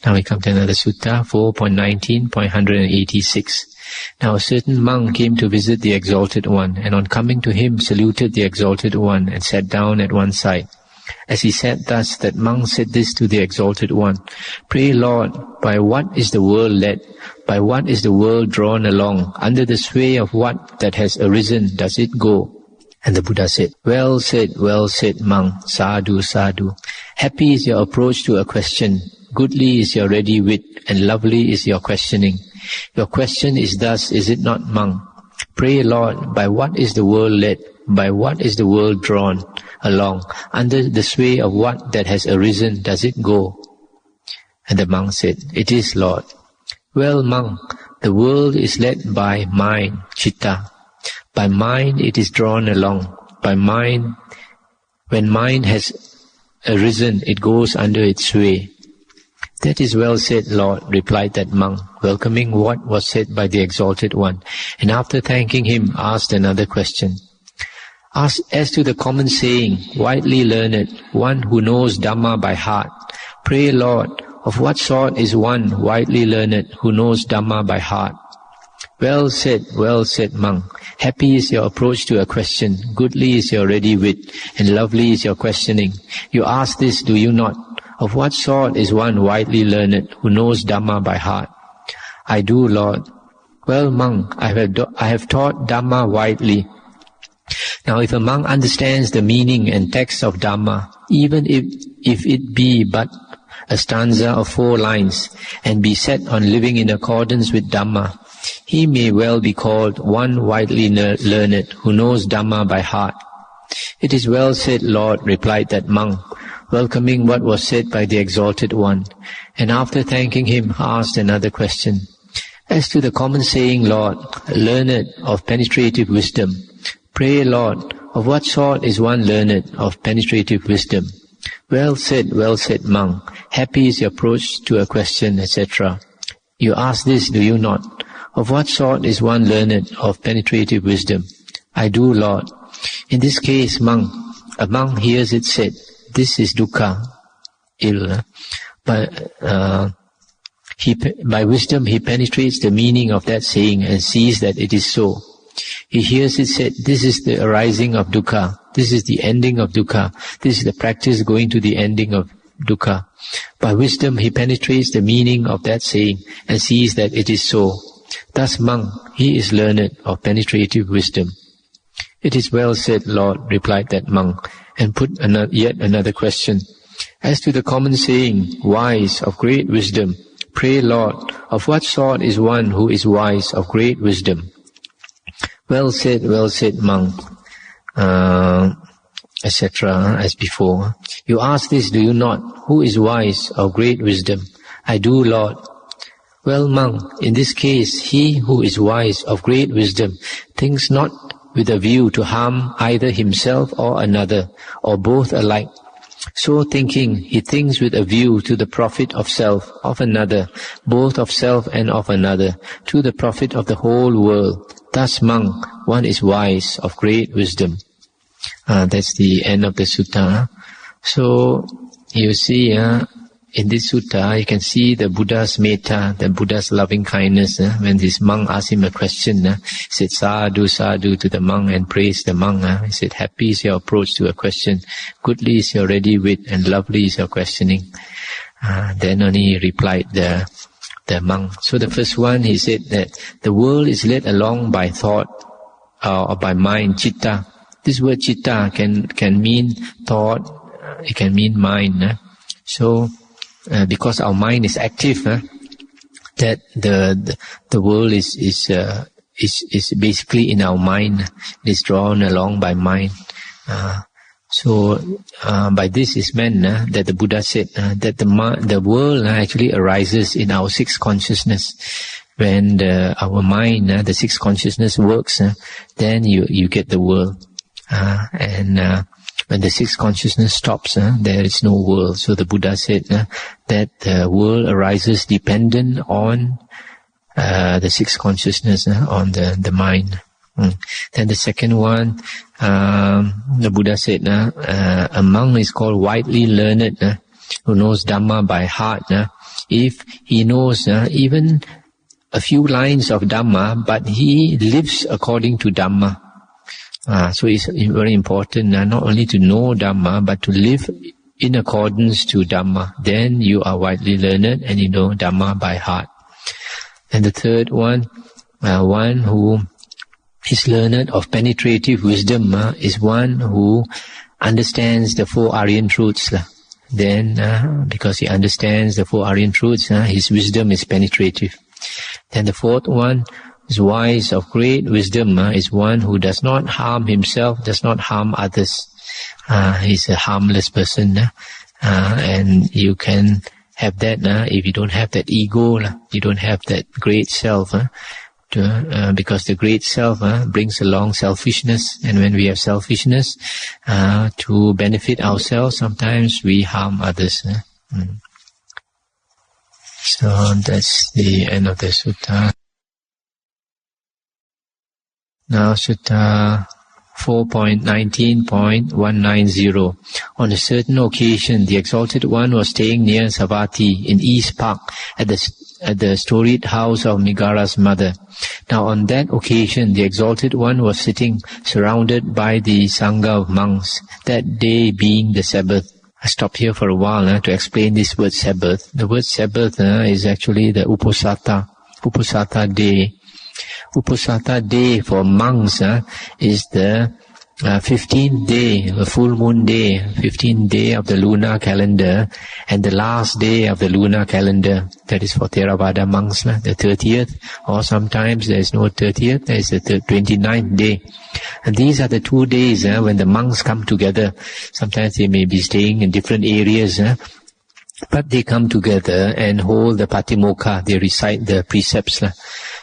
Now we come to another sutta, 4.19.186. Now a certain monk came to visit the Exalted One, and on coming to him saluted the Exalted One and sat down at one side. As he sat thus, that monk said this to the Exalted One, "Pray, Lord, by what is the world led? By what is the world drawn along? Under the sway of what that has arisen does it go?" And the Buddha said, well said, monk, sadhu, sadhu. Happy is your approach to a question. Goodly is your ready wit, and lovely is your questioning. Your question is thus, is it not, monk? Pray, Lord, by what is the world led? By what is the world drawn along? Under the sway of what that has arisen does it go? And the monk said, it is, Lord. Well, monk, the world is led by mind, citta. By mind it is drawn along. By mind, when mind has arisen, it goes under its sway. That is well said, Lord, replied that monk, welcoming what was said by the Exalted One, and after thanking him, asked another question. As to the common saying, widely learned, one who knows Dhamma by heart, pray, Lord, of what sort is one widely learned who knows Dhamma by heart? Well said, monk. Happy is your approach to a question, goodly is your ready wit, and lovely is your questioning. You ask this, do you not? Of what sort is one widely learned who knows Dhamma by heart? I do, Lord. Well, monk, I have taught Dhamma widely. Now, if a monk understands the meaning and text of Dhamma, even if it be but a stanza of 4 lines, and be set on living in accordance with Dhamma, he may well be called one widely learned who knows Dhamma by heart. It is well said, Lord, replied that monk, welcoming what was said by the Exalted One, and after thanking him, asked another question. As to the common saying, Lord, learned of penetrative wisdom, pray, Lord, of what sort is one learned of penetrative wisdom? Well said, monk. Happy is your approach to a question, etc. You ask this, do you not? Of what sort is one learned of penetrative wisdom? I do, Lord. In this case, monk, a monk hears it said, this is dukkha, ill. But by wisdom he penetrates the meaning of that saying and sees that it is so. He hears it said, this is the arising of dukkha, this is the ending of dukkha, this is the practice going to the ending of dukkha. By wisdom he penetrates the meaning of that saying and sees that it is so. Thus, monk, he is learned of penetrative wisdom. It is well said, Lord, replied that monk, and put yet another question. As to the common saying, wise, of great wisdom, pray, Lord, of what sort is one who is wise, of great wisdom? Well said, monk, etc., as before. You ask this, do you not? Who is wise, of great wisdom? I do, Lord. Well, monk, in this case, he who is wise, of great wisdom, thinks not with a view to harm either himself or another, or both alike. So thinking, he thinks with a view to the profit of self, of another, both of self and of another, to the profit of the whole world. Thus, monk, one is wise, of great wisdom. That's the end of the sutta. So, you see, in this sutta, you can see the Buddha's metta, the Buddha's loving kindness. When this monk asked him a question, he said, sadhu, sadhu to the monk and praised the monk. He said, happy is your approach to a question, goodly is your ready wit, and lovely is your questioning. Then only he replied the monk. So the first one, he said that the world is led along by thought or by mind, citta. This word citta can mean thought, it can mean mind. So, because our mind is active, that the world is basically in our mind. It is drawn along by mind. So by this is meant that the Buddha said that the world actually arises in our sixth consciousness. When our mind, the sixth consciousness works, then you get the world. And when the sixth consciousness stops, there is no world. So the Buddha said that the world arises dependent on the sixth consciousness, on the mind. Then the second one, the Buddha said, a monk is called widely learned. who knows Dhamma by heart, if he knows even a few lines of Dhamma, but he lives according to Dhamma. So it's very important not only to know Dhamma, but to live in accordance to Dhamma. Then you are widely learned and you know Dhamma by heart. And the third one, one who is learned of penetrative wisdom, is one who understands the four Aryan truths. Then, because he understands the four Aryan truths, his wisdom is penetrative. Then the fourth one is wise of great wisdom, is one who does not harm himself, does not harm others. He's a harmless person, and you can have that if you don't have that ego, you don't have that great self, because the great self brings along selfishness, and when we have selfishness to benefit ourselves, sometimes we harm others. So that's the end of the sutta. Now sutta 4.19.190. On a certain occasion, the Exalted One was staying near Savatthi in East Park at the storied house of Megara's mother. Now on that occasion, the Exalted One was sitting surrounded by the Sangha of monks, that day being the Sabbath. I stop here for a while to explain this word Sabbath. The word Sabbath is actually the Uposatha day. Uposatha day for monks is the 15th day, the full moon day, 15th day of the lunar calendar, and the last day of the lunar calendar. That is for Theravada monks, the 30th, or sometimes there is no 30th, there is the 29th day. And these are the 2 days when the monks come together. Sometimes they may be staying in different areas, but they come together and hold the Patimokkha, they recite the precepts.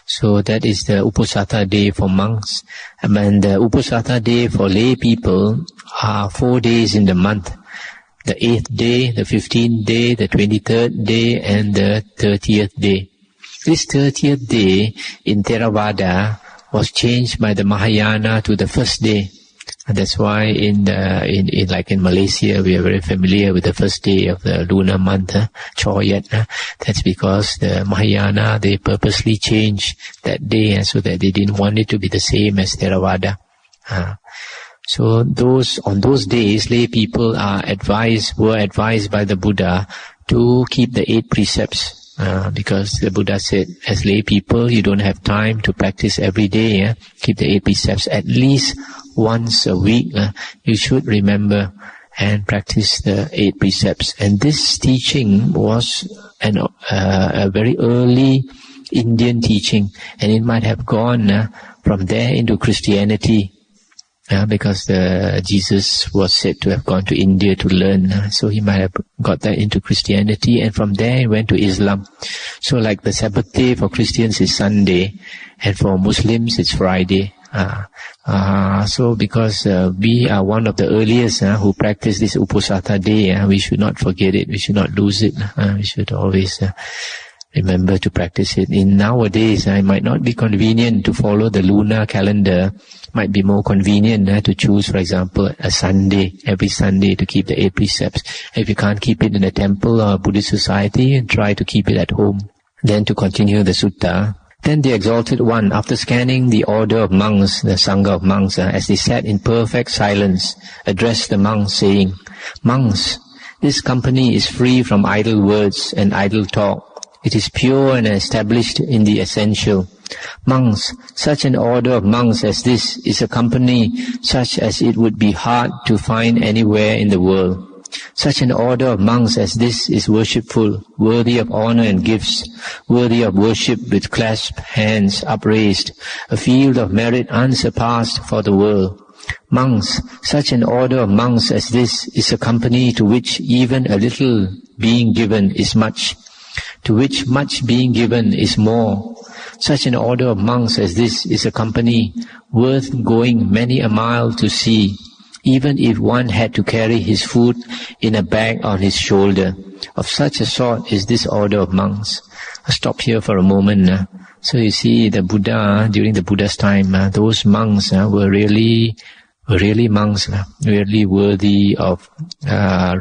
So that is the Uposatha day for monks. And the Uposatha day for lay people are 4 days in the month. The 8th day, the 15th day, the 23rd day, and the 30th day. This 30th day in Theravada was changed by the Mahayana to the first day. And that's why in Malaysia, we are very familiar with the first day of the lunar month, Choyat. That's because the Mahayana, they purposely changed that day so that they didn't want it to be the same as Theravada. So on those days, lay people were advised by the Buddha to keep the 8 precepts. Because the Buddha said, as lay people, you don't have time to practice every day. Keep the 8 precepts at least once a week. You should remember and practice the 8 precepts. And this teaching was a very early Indian teaching, and it might have gone from there into Christianity. Because Jesus was said to have gone to India to learn, so he might have got that into Christianity, and from there he went to Islam. So like the Sabbath day for Christians is Sunday, and for Muslims it's Friday. So because we are one of the earliest who practice this Uposatha day, we should not forget it, we should not lose it. We should always remember to practice it. In nowadays, it might not be convenient to follow the lunar calendar. Might be more convenient to choose, for example, a Sunday, every Sunday, to keep the 8 precepts. If you can't keep it in a temple or a Buddhist society, try to keep it at home. Then to continue the sutta. Then the Exalted One, after scanning the order of monks, the Sangha of monks, as they sat in perfect silence, addressed the monks, saying, "Monks, this company is free from idle words and idle talk. It is pure and established in the essential. Monks, such an order of monks as this is a company such as it would be hard to find anywhere in the world. Such an order of monks as this is worshipful, worthy of honor and gifts, worthy of worship with clasped hands upraised, a field of merit unsurpassed for the world. Monks, such an order of monks as this is a company to which even a little being given is much, to which much being given is more. Such an order of monks as this is a company worth going many a mile to see, even if one had to carry his food in a bag on his shoulder. Of such a sort is this order of monks." I'll stop here for a moment. So you see, the Buddha, during the Buddha's time, those monks were really were really monks, really worthy of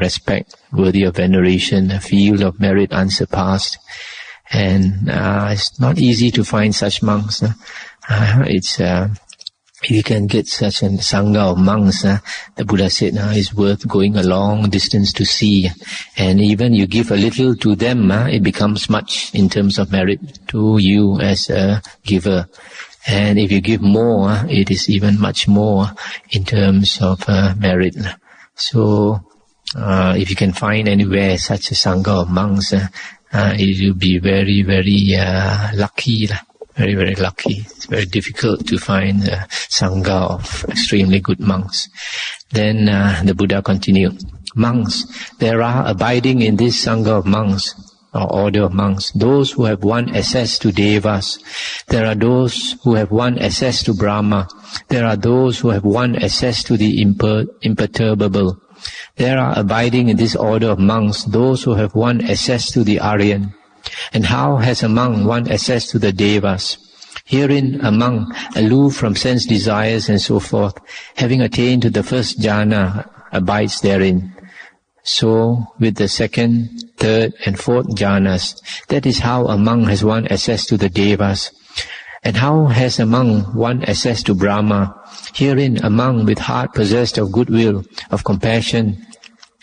respect, worthy of veneration, a field of merit unsurpassed. And it's not easy to find such monks. If you can get such a sangha of monks, the Buddha said, it's worth going a long distance to see. And even you give a little to them, it becomes much in terms of merit to you as a giver. And if you give more, it is even much more in terms of merit. So, if you can find anywhere such a sangha of monks, it will be very, very lucky. Very, very lucky. It's very difficult to find a sangha of extremely good monks. Then the Buddha continued, monks, there are abiding in this sangha of monks, or order of monks, those who have won access to devas. There are those who have won access to Brahma. There are those who have won access to the imperturbable. There are abiding in this order of monks, those who have won access to the Aryan. And how has a monk won access to the devas? Herein a monk, aloof from sense desires and so forth, having attained to the first jhana, abides therein. So with the second, third and fourth jhanas, that is how a monk has won access to the devas. And how has a monk won access to Brahma? Herein a monk with heart possessed of goodwill, of compassion,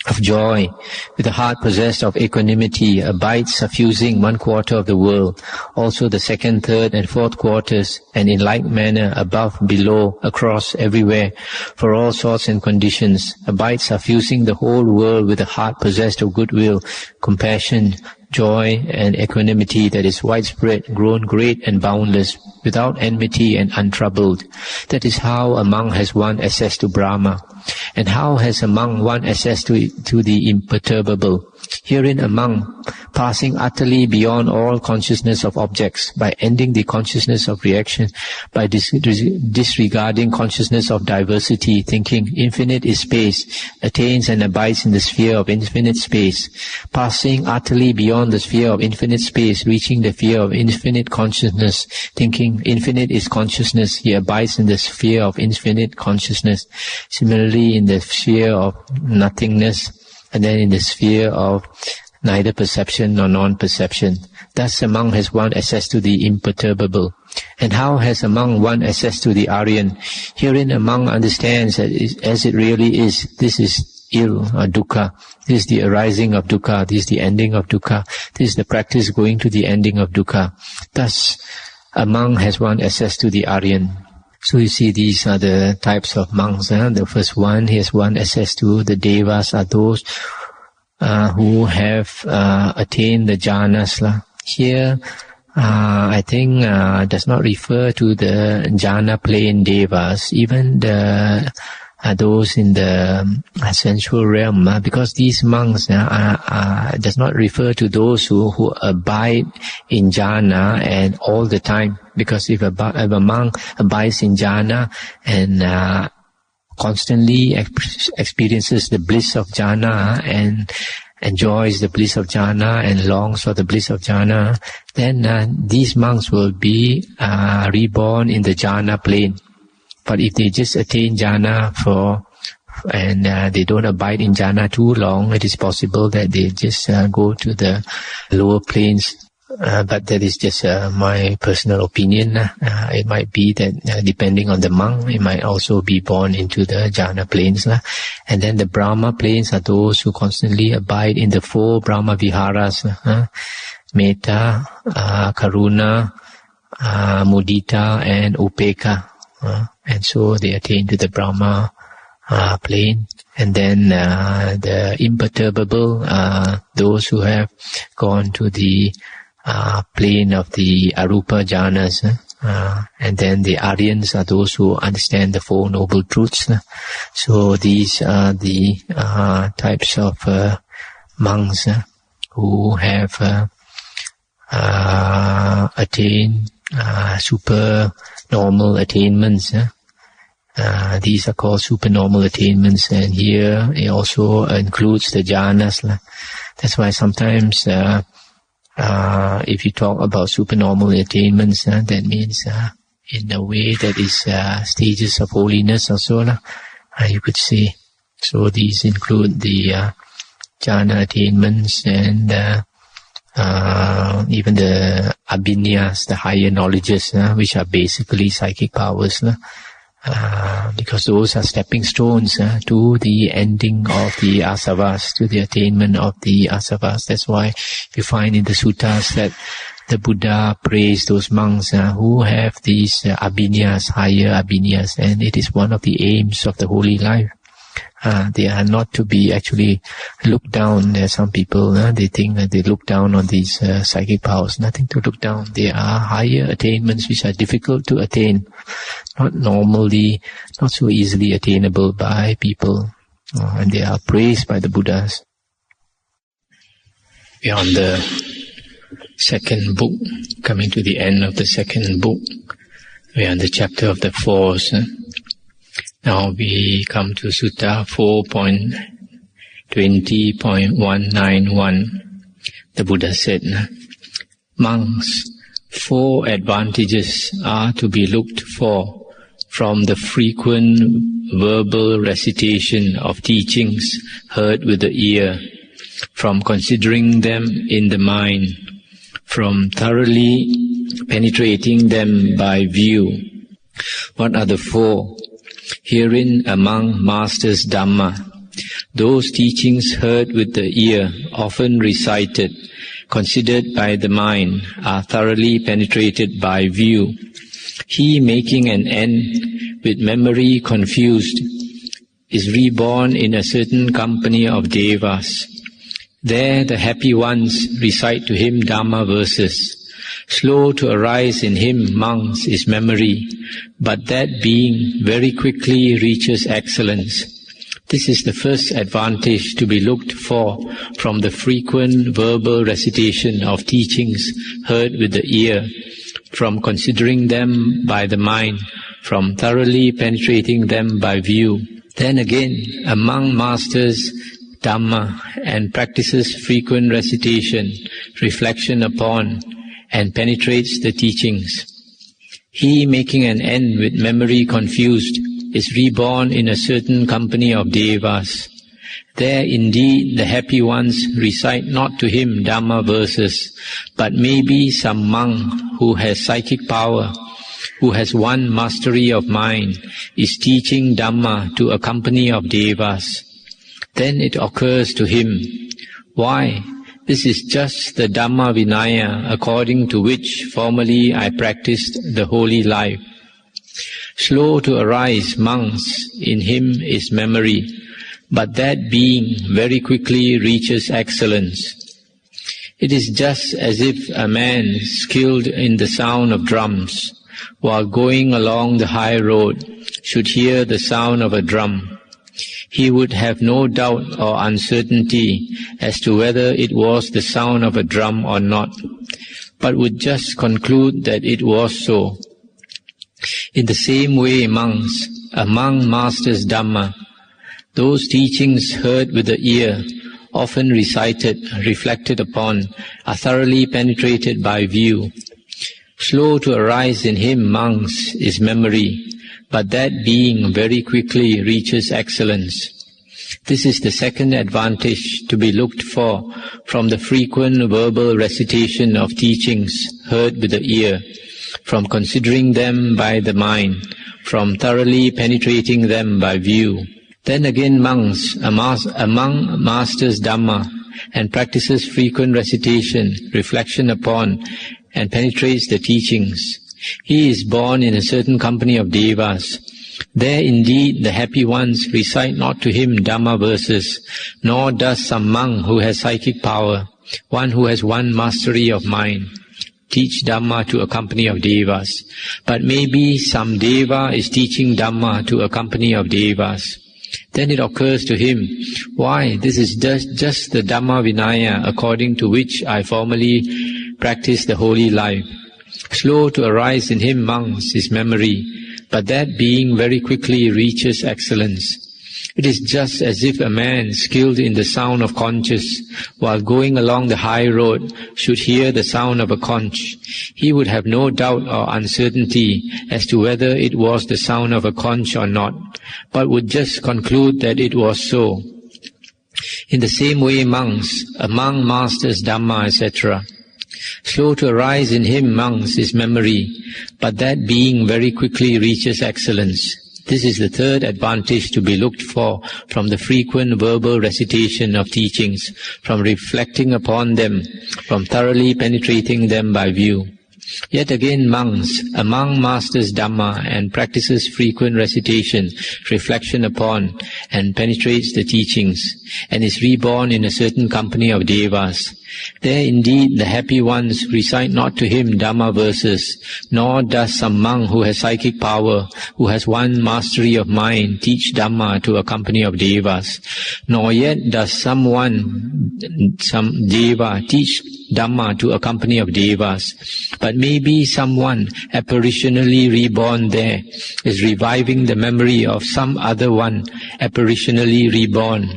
of joy, with a heart possessed of equanimity, abides suffusing 1/4 of the world, also the second, third and fourth quarters, and in like manner above, below, across, everywhere, for all sorts and conditions, abides suffusing the whole world with a heart possessed of goodwill, compassion, joy and equanimity that is widespread, grown great and boundless, without enmity and untroubled. That is how a monk has won access to Brahma. And how has a monk won access to the imperturbable? Herein a monk, passing utterly beyond all consciousness of objects, by ending the consciousness of reaction, by disregarding consciousness of diversity, thinking infinite is space, attains and abides in the sphere of infinite space. Passing utterly beyond the sphere of infinite space, reaching the sphere of infinite consciousness, thinking infinite is consciousness, he abides in the sphere of infinite consciousness. Similarly, in the sphere of nothingness, and then in the sphere of neither perception nor non-perception. Thus a monk has won access to the imperturbable. And how has a monk won access to the Aryan? Herein a monk understands that as it really is, this is ill or dukkha. This is the arising of dukkha. This is the ending of dukkha. This is the practice going to the ending of dukkha. Thus a monk has won access to the Aryan. So you see, these are the types of monks. The first one, he has won access to the devas, are those who have attained the jhanas. Here, I think does not refer to the jhana plane devas, even those in the sensual realm, because these monks does not refer to those who abide in jhana and all the time. Because if a monk abides in jhana and constantly experiences the bliss of jhana and enjoys the bliss of jhana and longs for the bliss of jhana, then these monks will be reborn in the jhana plane. But if they just attain jhana and they don't abide in jhana too long, it is possible that they just go to the lower planes. But that is just my personal opinion. It might be that depending on the monk, it might also be born into the jhana planes. And then the Brahma planes are those who constantly abide in the 4 Brahma viharas. Metta, Karuna, Mudita and Upeka. And so they attain to the Brahma plane. And then the imperturbable, those who have gone to the plane of the Arupa jhanas, and then the Aryans are those who understand the 4 noble truths. So these are the types of monks who have attained super normal attainments. These are called supernormal attainments, and here it also includes the jhanas. That's why sometimes if you talk about supernormal attainments, that means in a way that is stages of holiness also. you could say. So these include the jhana attainments and even the abhinyas, the higher knowledges, which are basically psychic powers, because those are stepping stones to the ending of the asavas, to the attainment of the asavas. That's why you find in the suttas that the Buddha praised those monks who have these abhinyas, higher abhinyas, and it is one of the aims of the holy life. They are not to be actually looked down. There are some people, they think that they look down on these psychic powers. Nothing to look down. They are higher attainments which are difficult to attain, not normally, not so easily attainable by people, and they are praised by the Buddhas. We are on the second book, coming to the end of the second book. We are in the chapter of the Fours. Now we come to Sutta 4.20.191. The Buddha said, monks, 4 advantages are to be looked for from the frequent verbal recitation of teachings heard with the ear, from considering them in the mind, from thoroughly penetrating them by view. What are the 4? Herein among masters Dhamma, those teachings heard with the ear, often recited, considered by the mind, are thoroughly penetrated by view. He making an end with memory confused is reborn in a certain company of devas. There the happy ones recite to him Dhamma verses. Slow to arise in him, monks, is memory, but that being very quickly reaches excellence. This is the first advantage to be looked for from the frequent verbal recitation of teachings heard with the ear, from considering them by the mind, from thoroughly penetrating them by view. Then again, among masters Dhamma and practices frequent recitation, reflection upon, and penetrates the teachings. He making an end with memory confused is reborn in a certain company of devas. There indeed the happy ones recite not to him Dhamma verses, but maybe some monk who has psychic power, who has won mastery of mind, is teaching Dhamma to a company of devas. Then it occurs to him, why, this is just the Dhamma Vinaya according to which formerly I practiced the holy life. Slow to arise, monks, in him is memory, but that being very quickly reaches excellence. It is just as if a man skilled in the sound of drums, while going along the high road, should hear the sound of a drum. He would have no doubt or uncertainty as to whether it was the sound of a drum or not, but would just conclude that it was so. In the same way, monks, among masters Dhamma, those teachings heard with the ear, often recited, reflected upon, are thoroughly penetrated by view. Slow to arise in him, monks, is memory, but that being very quickly reaches excellence. This is the second advantage to be looked for from the frequent verbal recitation of teachings heard with the ear, from considering them by the mind, from thoroughly penetrating them by view. Then again, monks, among masters Dhamma, and practices frequent recitation, reflection upon, and penetrates the teachings. He is born in a certain company of devas. There indeed the happy ones recite not to him Dhamma verses, nor does some monk who has psychic power, one who has won mastery of mind, teach Dhamma to a company of devas. But maybe some deva is teaching Dhamma to a company of devas. Then it occurs to him, why, this is just the Dhamma Vinaya according to which I formerly practiced the holy life. Slow to arise in him, monks, is memory, but that being very quickly reaches excellence. It is just as if a man skilled in the sound of conches, while going along the high road, should hear the sound of a conch. He would have no doubt or uncertainty as to whether it was the sound of a conch or not, but would just conclude that it was so. In the same way, monks, a monk masters Dhamma, etc. Slow to arise in him, monks, is memory, but that being very quickly reaches excellence. This is the third advantage to be looked for from the frequent verbal recitation of teachings, from reflecting upon them, from thoroughly penetrating them by view. Yet again, monks, a monk masters Dhamma and practices frequent recitation, reflection upon, and penetrates the teachings, and is reborn in a certain company of devas. There indeed the happy ones recite not to him Dhamma verses, nor does some monk who has psychic power, who has won mastery of mind, teach Dhamma to a company of devas. Nor yet does some deva teach Dhamma to a company of devas. But maybe someone apparitionally reborn there is reviving the memory of some other one apparitionally reborn.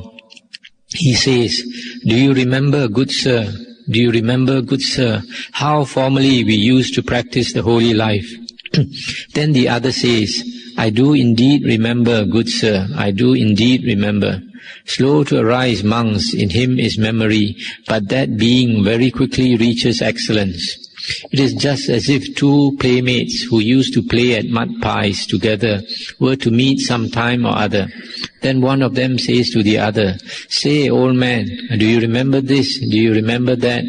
He says, "Do you remember, good sir? Do you remember, good sir, how formerly we used to practice the holy life?" Then the other says, "I do indeed remember, good sir, I do indeed remember." Slow to arise, monks, in him is memory, but that being very quickly reaches excellence. It is just as if two playmates who used to play at mud pies together were to meet some time or other. Then one of them says to the other, "Say, old man, do you remember this? Do you remember that?"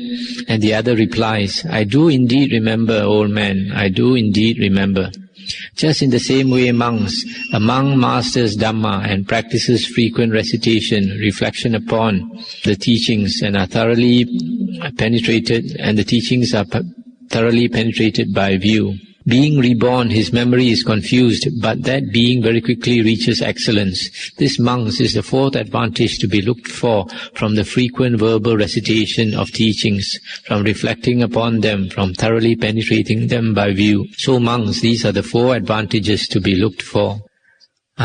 And the other replies, "I do indeed remember, old man, I do indeed remember." Just in the same way, monks, a monk masters Dhamma and practices frequent recitation, reflection upon the teachings, and are thoroughly penetrated, and the teachings are thoroughly penetrated by view. Being reborn, his memory is confused, but that being very quickly reaches excellence. This, monks, is the fourth advantage to be looked for from the frequent verbal recitation of teachings, from reflecting upon them, from thoroughly penetrating them by view. So, monks, these are the four advantages to be looked for.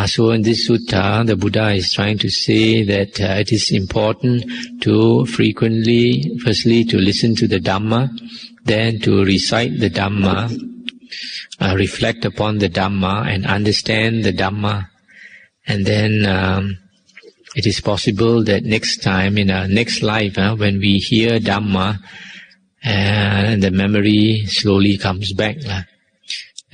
So in this sutta, the Buddha is trying to say that it is important to frequently, firstly to listen to the Dhamma, then to recite the Dhamma, reflect upon the Dhamma and understand the Dhamma. And then it is possible that next time, in our next life, when we hear Dhamma, the memory slowly comes back.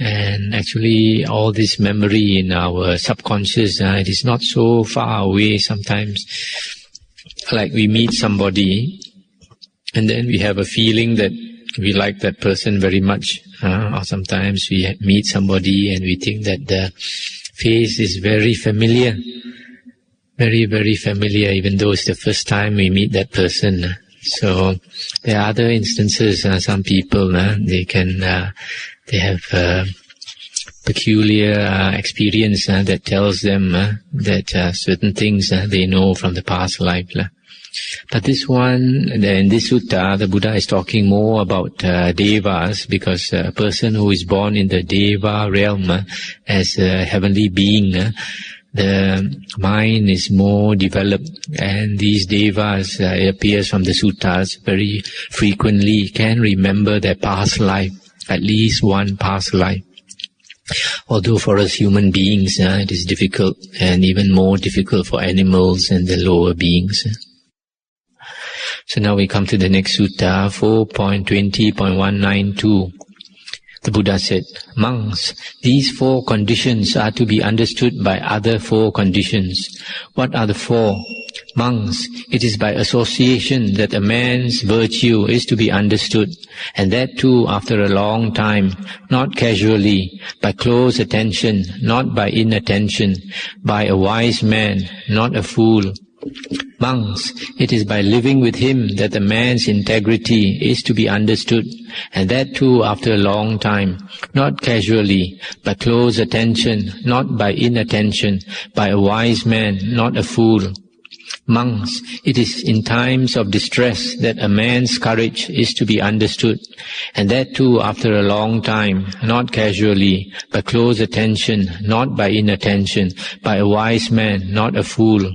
And actually all this memory in our subconscious, it is not so far away sometimes. Like we meet somebody and then we have a feeling that we like that person very much. Or sometimes we meet somebody and we think that the face is very familiar. Very, very familiar, even though it's the first time we meet that person. So there are other instances, some people, they have peculiar experience that tells them that certain things they know from the past life. But this one, in this sutta, the Buddha is talking more about devas, because a person who is born in the deva realm as a heavenly being, the mind is more developed, and these devas, it appears from the suttas, very frequently can remember their past life, at least one past life. Although for us human beings, it is difficult, and even more difficult for animals and the lower beings. So now we come to the next sutta, 4.20.192. The Buddha said, "Monks, these four conditions are to be understood by other four conditions." What are the four? Monks, it is by association that a man's virtue is to be understood, and that too after a long time, not casually, by close attention, not by inattention, by a wise man, not a fool. Monks, it is by living with him that a man's integrity is to be understood, and that too after a long time, not casually, by close attention, not by inattention, by a wise man, not a fool. Monks, it is in times of distress that a man's courage is to be understood, and that too after a long time, not casually, by close attention, not by inattention, by a wise man, not a fool.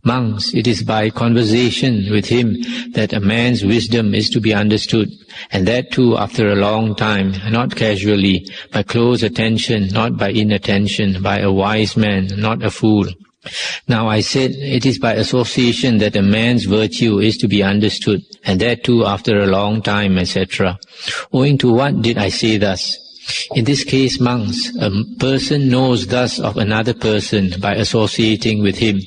Monks, it is by conversation with him that a man's wisdom is to be understood, and that too after a long time, not casually, by close attention, not by inattention, by a wise man, not a fool. Now I said, it is by association that a man's virtue is to be understood, and that too after a long time, etc. Owing to what did I say thus? In this case, monks, a person knows thus of another person by associating with him.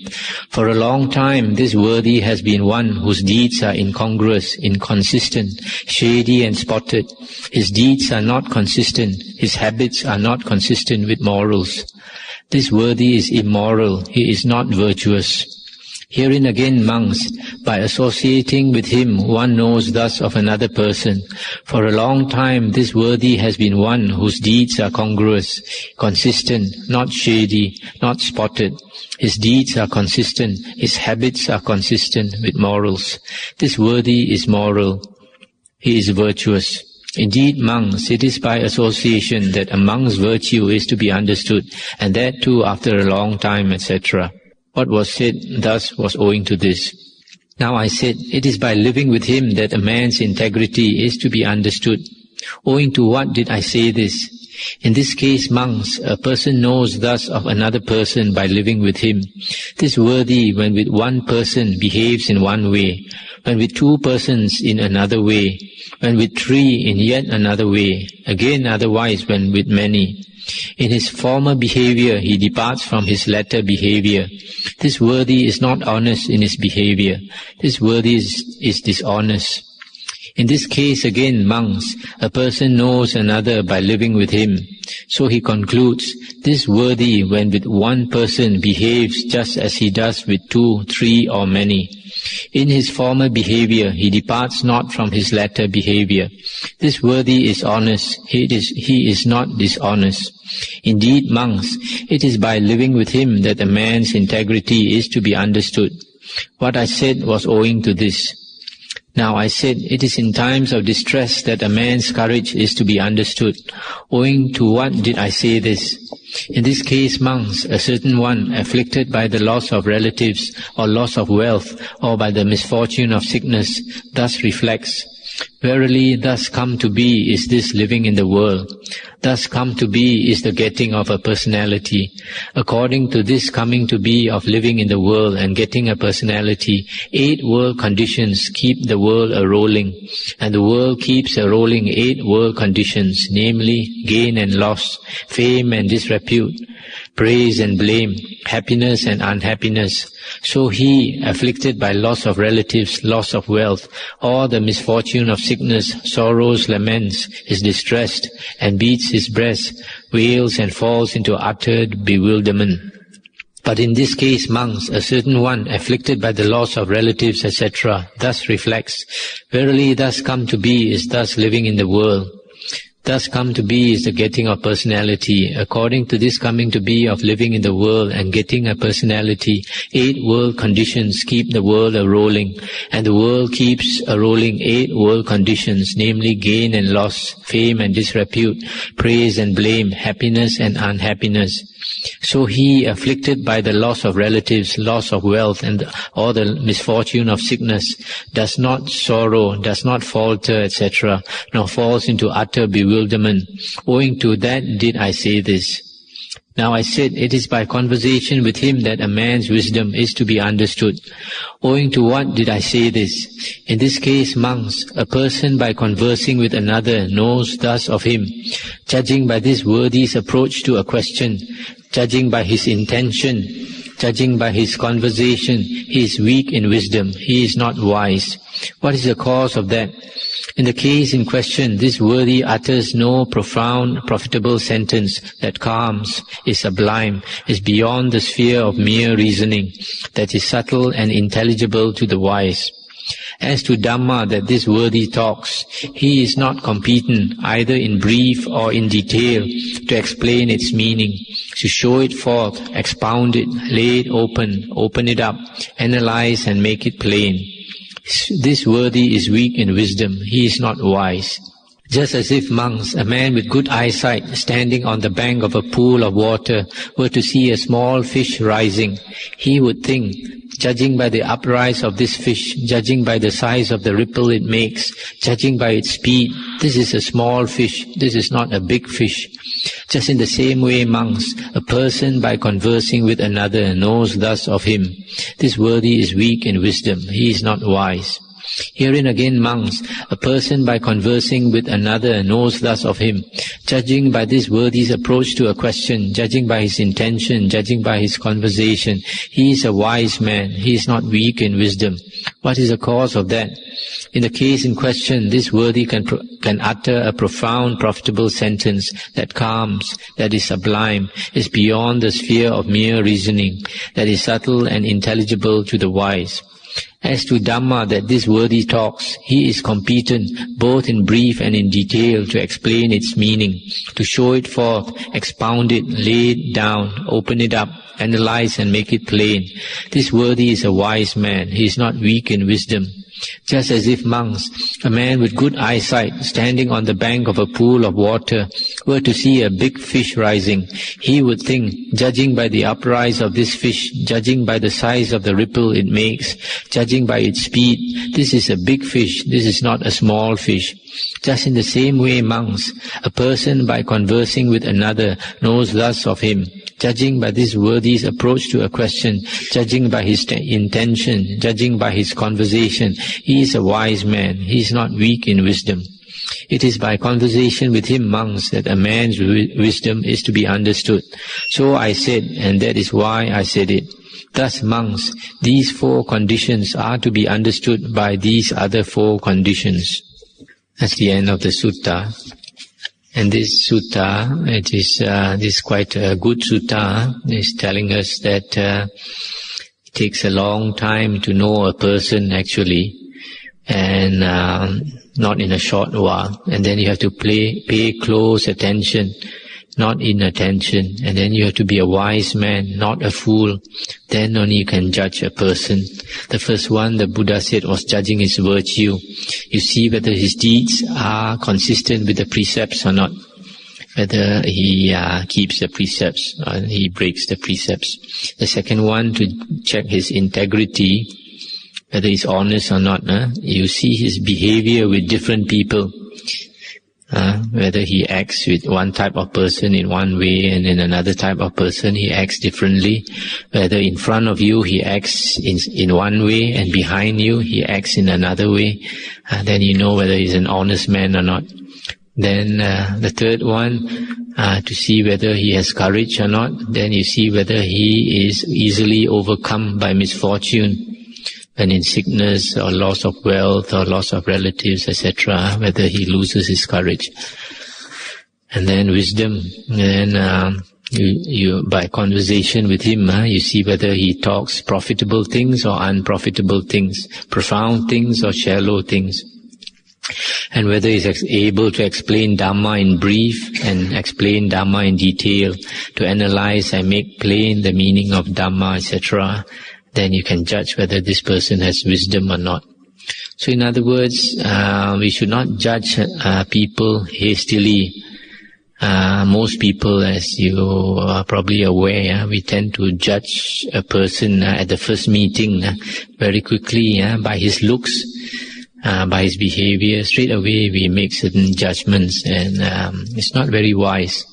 For a long time, this worthy has been one whose deeds are incongruous, inconsistent, shady and spotted. His deeds are not consistent, his habits are not consistent with morals. This worthy is immoral, he is not virtuous. Herein again, monks, by associating with him one knows thus of another person. For a long time this worthy has been one whose deeds are congruous, consistent, not shady, not spotted. His deeds are consistent, his habits are consistent with morals. This worthy is moral, he is virtuous. Indeed, monks, it is by association that a monk's virtue is to be understood, and that too after a long time, etc. What was said thus was owing to this. Now I said, it is by living with him that a man's integrity is to be understood. Owing to what did I say this? In this case, monks, a person knows thus of another person by living with him. This worthy, when with one person, behaves in one way, when with two persons in another way, when with three in yet another way, again otherwise when with many. In his former behavior he departs from his latter behavior. This worthy is not honest in his behavior. This worthy is dishonest. In this case again, monks, a person knows another by living with him. So he concludes, this worthy when with one person behaves just as he does with two, three or many. In his former behavior he departs not from his latter behavior. This worthy is honest, he is not dishonest. Indeed, monks, it is by living with him that a man's integrity is to be understood. What I said was owing to this. Now I said, it is in times of distress that a man's courage is to be understood. Owing to what did I say this? In this case, monks, a certain one afflicted by the loss of relatives or loss of wealth or by the misfortune of sickness thus reflects, verily thus come to be is this living in the world. Thus come to be is the getting of a personality. According to this coming to be of living in the world and getting a personality, 8 world conditions keep the world a-rolling, and the world keeps a-rolling 8 world conditions, namely gain and loss, fame and disrepute, praise and blame, happiness and unhappiness. So he, afflicted by loss of relatives, loss of wealth, or the misfortune of sickness, sorrows, laments, is distressed, and beats his breast, wails and falls into utter bewilderment. But in this case, monks, a certain one, afflicted by the loss of relatives, etc., thus reflects, verily thus come to be is thus living in the world. Thus come to be is the getting of personality. According to this coming to be of living in the world and getting a personality, 8 world conditions keep the world a-rolling, and the world keeps a-rolling 8 world conditions, namely gain and loss, fame and disrepute, praise and blame, happiness and unhappiness. So he, afflicted by the loss of relatives, loss of wealth, or the misfortune of sickness, does not sorrow, does not falter, etc., nor falls into utter bewilderment. Owing to that did I say this. Now I said, it is by conversation with him that a man's wisdom is to be understood. Owing to what did I say this? In this case, monks, a person by conversing with another knows thus of him, judging by this worthy's approach to a question, judging by his intention, judging by his conversation, he is weak in wisdom, he is not wise. What is the cause of that? In the case in question, this worthy utters no profound, profitable sentence that calms, is sublime, is beyond the sphere of mere reasoning, that is subtle and intelligible to the wise. As to Dhamma, that this worthy talks, he is not competent either in brief or in detail to explain its meaning, to show it forth, expound it, lay it open it up, analyze and make it plain. This worthy is weak in wisdom, he is not wise. Just as if monks, a man with good eyesight, standing on the bank of a pool of water, were to see a small fish rising, he would think, judging by the uprise of this fish, judging by the size of the ripple it makes, judging by its speed, this is a small fish, this is not a big fish. Just in the same way, monks, a person by conversing with another knows thus of him, this worthy is weak in wisdom, he is not wise. Herein again, monks, a person by conversing with another knows thus of him, judging by this worthy's approach to a question, judging by his intention, judging by his conversation, he is a wise man, he is not weak in wisdom. What is the cause of that? In the case in question, this worthy can utter a profound, profitable sentence that calms, that is sublime, is beyond the sphere of mere reasoning, that is subtle and intelligible to the wise. As to Dhamma, that this worthy talks, he is competent both in brief and in detail to explain its meaning, to show it forth, expound it, lay it down, open it up, analyze and make it plain. This worthy is a wise man, he is not weak in wisdom. Just as if monks, a man with good eyesight, standing on the bank of a pool of water, were to see a big fish rising, he would think, judging by the uprise of this fish, judging by the size of the ripple it makes, judging by its speed, this is a big fish, this is not a small fish. Just in the same way, monks, a person by conversing with another knows thus of him, judging by this worthy's approach to a question, judging by his intention, judging by his conversation, he is a wise man, he is not weak in wisdom. It is by conversation with him, monks, that a man's wisdom is to be understood. So I said, and that is why I said it. Thus, monks, these 4 conditions are to be understood by these other 4 conditions. That's the end of the sutta. And this sutta, it is this quite a good sutta. It's telling us that it takes a long time to know a person actually, and not in a short while. And then you have to pay close attention, not inattention. And then you have to be a wise man, not a fool. Then only you can judge a person. The first one, the Buddha said, was judging his virtue. You see whether his deeds are consistent with the precepts or not. Whether he keeps the precepts or he breaks the precepts. The second one, to check his integrity, whether he's honest or not. You see his behavior with different people. Whether he acts with one type of person in one way and in another type of person he acts differently. Whether in front of you he acts in one way and behind you he acts in another way. Then you know whether he's an honest man or not. Then the third one, to see whether he has courage or not. Then you see whether he is easily overcome by misfortune. When in sickness or loss of wealth or loss of relatives, etc., whether he loses his courage. And then wisdom, then you by conversation with him, you see whether he talks profitable things or unprofitable things, profound things or shallow things. And whether he is able to explain Dhamma in brief and explain Dhamma in detail, to analyze and make plain the meaning of Dhamma, etc., then you can judge whether this person has wisdom or not. So in other words, we should not judge people hastily. Most people, as you are probably aware, we tend to judge a person at the first meeting very quickly by his looks, by his behavior. Straight away we make certain judgments, and it's not very wise.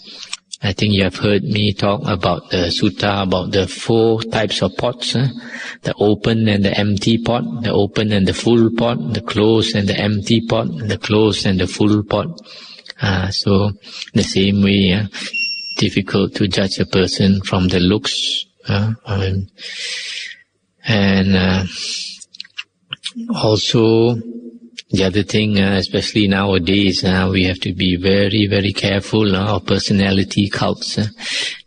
I think you have heard me talk about the sutta, about the 4 types of pots, the open and the empty pot, the open and the full pot, the closed and the empty pot, the closed and the full pot. So the same way, difficult to judge a person from the looks, and also the other thing, especially nowadays, we have to be very, very careful of personality cults.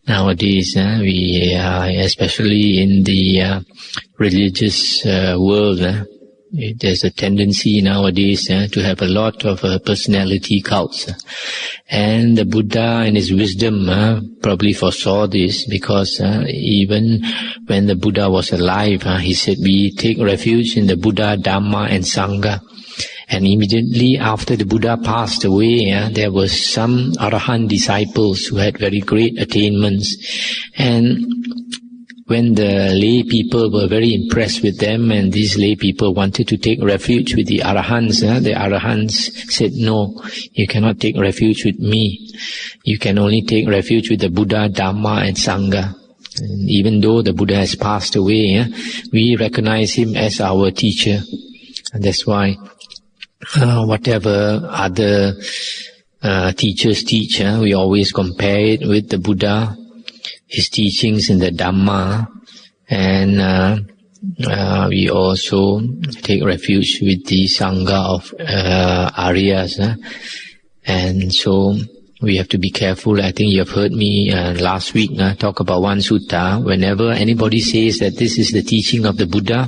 Nowadays, we especially in the religious world, There's a tendency nowadays to have a lot of personality cults. And the Buddha in his wisdom probably foresaw this, because even when the Buddha was alive, he said, we take refuge in the Buddha, Dhamma and Sangha. And immediately after the Buddha passed away, there were some Arahant disciples who had very great attainments. And when the lay people were very impressed with them, and these lay people wanted to take refuge with the Arahants, the Arahants said, no, you cannot take refuge with me. You can only take refuge with the Buddha, Dhamma and Sangha. And even though the Buddha has passed away, we recognize him as our teacher. And that's why whatever other teachers teach, we always compare it with the Buddha, his teachings in the Dhamma, and we also take refuge with the Sangha of Aryas. And so we have to be careful. I think you have heard me last week talk about one sutta. Whenever anybody says that this is the teaching of the Buddha,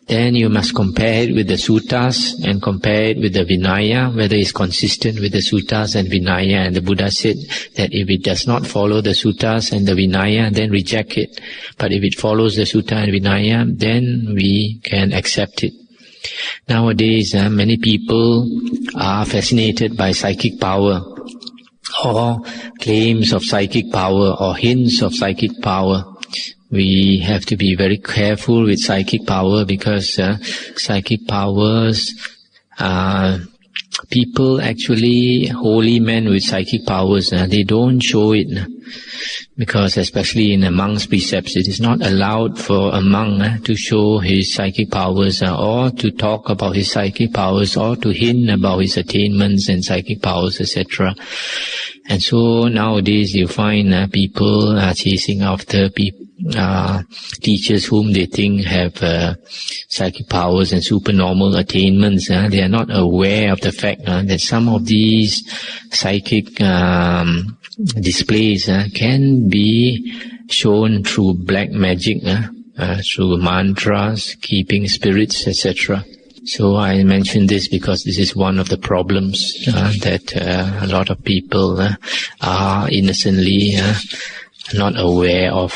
then you must compare it with the suttas and compare it with the Vinaya, whether it's consistent with the suttas and Vinaya. And the Buddha said that if it does not follow the suttas and the Vinaya, then reject it. But if it follows the sutta and Vinaya, then we can accept it. Nowadays, many people are fascinated by psychic power, or claims of psychic power, or hints of psychic power. We have to be very careful with psychic power, because psychic powers, people actually, holy men with psychic powers, they don't show it, because especially in a monk's precepts, it is not allowed for a monk to show his psychic powers, or to talk about his psychic powers, or to hint about his attainments and psychic powers, etc. And so nowadays you find people are chasing after teachers whom they think have psychic powers and supernormal attainments. They are not aware of the fact that some of these psychic displays can be shown through black magic, through mantras, keeping spirits, etc. So I mention this because this is one of the problems that a lot of people are innocently not aware of.